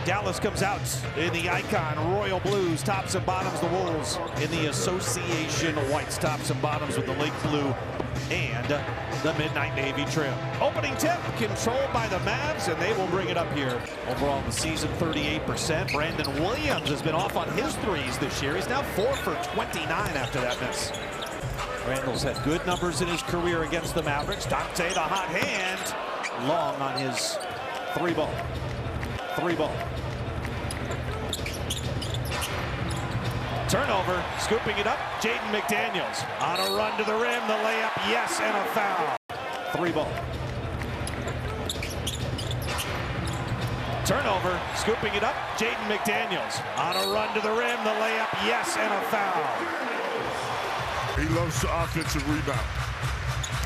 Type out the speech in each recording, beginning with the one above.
Dallas comes out in the icon Royal Blues, tops and bottoms the Wolves in the Association Whites, tops and bottoms with the Lake Blue and the Midnight Navy trim. Opening tip controlled by the Mavs, and they will bring it up here. Overall in the season, 38%. Brandon Williams has been off on his threes this year. He's now 4 for 29 after that miss. Randall's had good numbers in his career against the Mavericks. Dante, the hot hand, long on his three ball. Turnover, scooping it up, Jaden McDaniels. On a run to the rim, the layup, yes, and a foul. Three ball. Turnover, scooping it up, Jaden McDaniels. On a run to the rim, the layup, yes, and a foul. He loves the offensive rebound.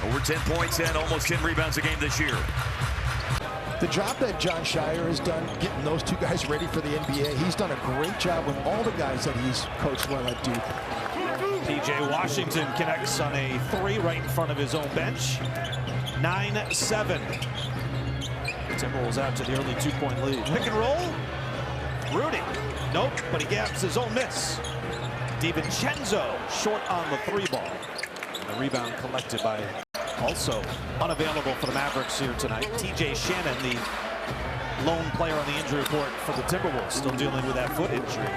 Over 10 points and almost 10 rebounds a game this year. The job that John Shire has done getting those two guys ready for the NBA, he's done a great job with all the guys that he's coached well at Duke. PJ Washington connects on a three right in front of his own bench. 9-7. Timberwolves out to the early 2-point lead. Pick and roll. Rudy. Nope, but he gaps his own miss. DiVincenzo short on the three ball. And the rebound collected by also unavailable for the Mavericks here tonight. TJ Shannon, the lone player on the injury report for the Timberwolves, still dealing with that foot injury.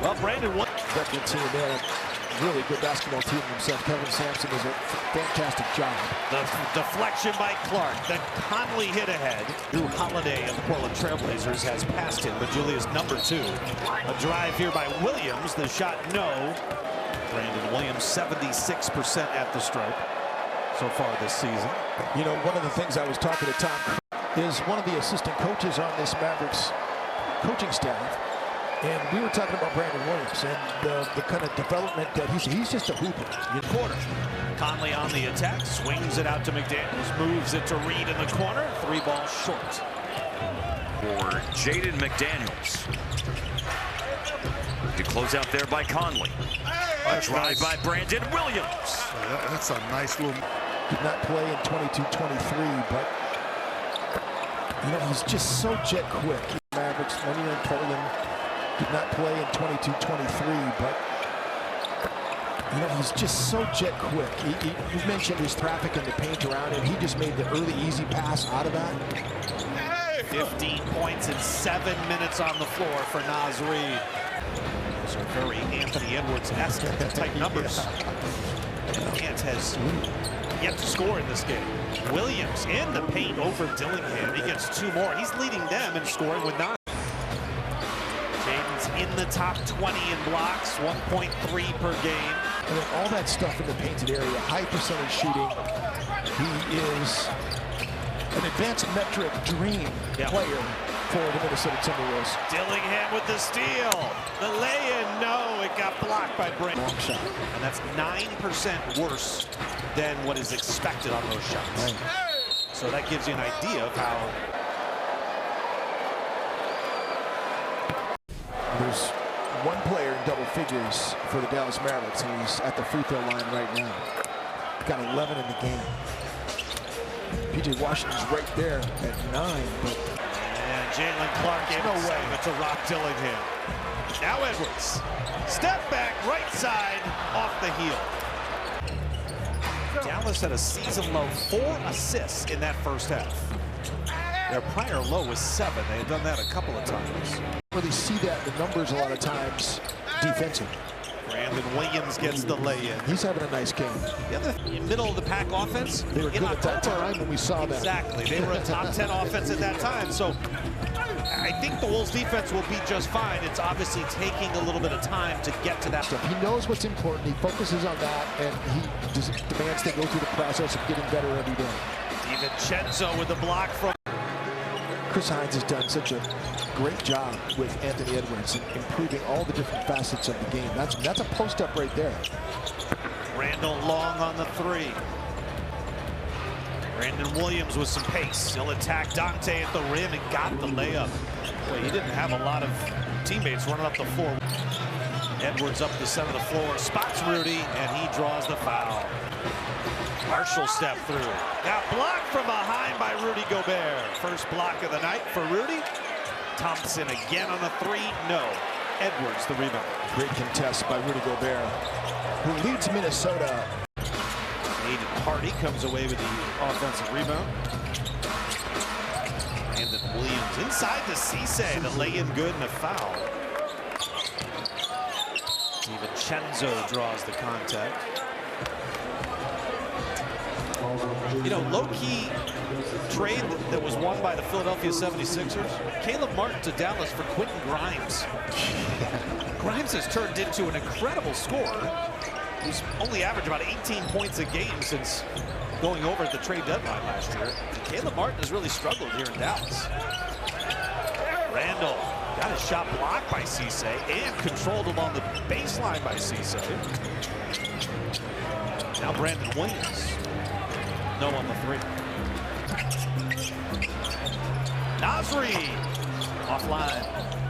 Well, Brandon, veteran team there, really good basketball team himself. Kevin Sampson does a fantastic job. The deflection by Clark. Then Conley hit ahead. Drew Holiday of the Portland Trailblazers has passed him, but Julius number 2. A drive here by Williams. The shot no. Brandon Williams 76% at the stripe so far this season. You know, one of the things I was talking to Tom is one of the assistant coaches on this Mavericks coaching staff. And we were talking about Brandon Williams and the kind of development that he's just a hooper. Quarter. Conley on the attack, swings it out to McDaniels, moves it to Reed in the corner. Three ball short. For Jaden McDaniels. Good close out there by Conley. A drive by Brandon Williams. That's a nice little... Did not play in 22-23, but you know, he's just so jet quick. Mavericks, Lenny and Poland. Did not play in 22-23, but you know, he's just so jet quick. You mentioned his traffic in the paint around him. He just made the early easy pass out of that. 15 points in 7 minutes on the floor for Naz Reid. Those are very Anthony Edwards-esque type numbers. Ant has yet to score in this game. Williams in the paint over Dillingham. He gets 2 more. He's leading them in scoring with 9. In the top 20 in blocks, 1.3 per game. And then all that stuff in the painted area, high percentage shooting. He is an advanced metric dream player for the Minnesota Timberwolves. Dillingham with the steal. The lay-in, no, it got blocked by Brandon. Long shot. And that's 9% worse than what is expected on those shots. Right. So that gives you an idea of how... There's one player in double figures for the Dallas Mavericks, and he's at the free throw line right now. Got 11 in the game. PJ Washington's right there at 9, but... And Jalen Clark gave no way to Rock Dillingham. Now Edwards. Step back, right side, off the heel. Dallas had a season-low 4 assists in that first half. Their prior low was 7. They had done that a couple of times. Really see that in the numbers a lot of times defensive. Brandon Williams gets the lay-in. He's having a nice game. The other middle of the pack offense. They were good at that time when we saw that. Exactly. They were a top 10 offense at that time. So I think the Wolves defense will be just fine. It's obviously taking a little bit of time to get to that. He knows what's important. He focuses on that, and he demands they go through the process of getting better every day. DiVincenzo with the block from... Chris Hines has done such a great job with Anthony Edwards in improving all the different facets of the game. That's a post-up right there. Randall long on the 3. Brandon Williams with some pace. He'll attack Dante at the rim and got the layup. Boy, he didn't have a lot of teammates running up the floor. Edwards up the center of the floor, spots Rudy, and he draws the foul. Marshall step through. Got blocked from behind by Rudy Gobert. First block of the night for Rudy. Thompson again on the three. No. Edwards the rebound. Great contest by Rudy Gobert, who leads Minnesota. Aiden Hardy comes away with the offensive rebound. Brandon Williams inside to Cisse. The lay-in good and a foul. DiVincenzo draws the contact. You know, low-key trade that was won by the Philadelphia 76ers. Caleb Martin to Dallas for Quentin Grimes. Grimes has turned into an incredible scorer who's only averaged about 18 points a game since going over at the trade deadline last year. Caleb Martin has really struggled here in Dallas. Randall got his shot blocked by Cisse and controlled along the baseline by Cisse. Now Brandon Williams. No on the three. Nasri offline.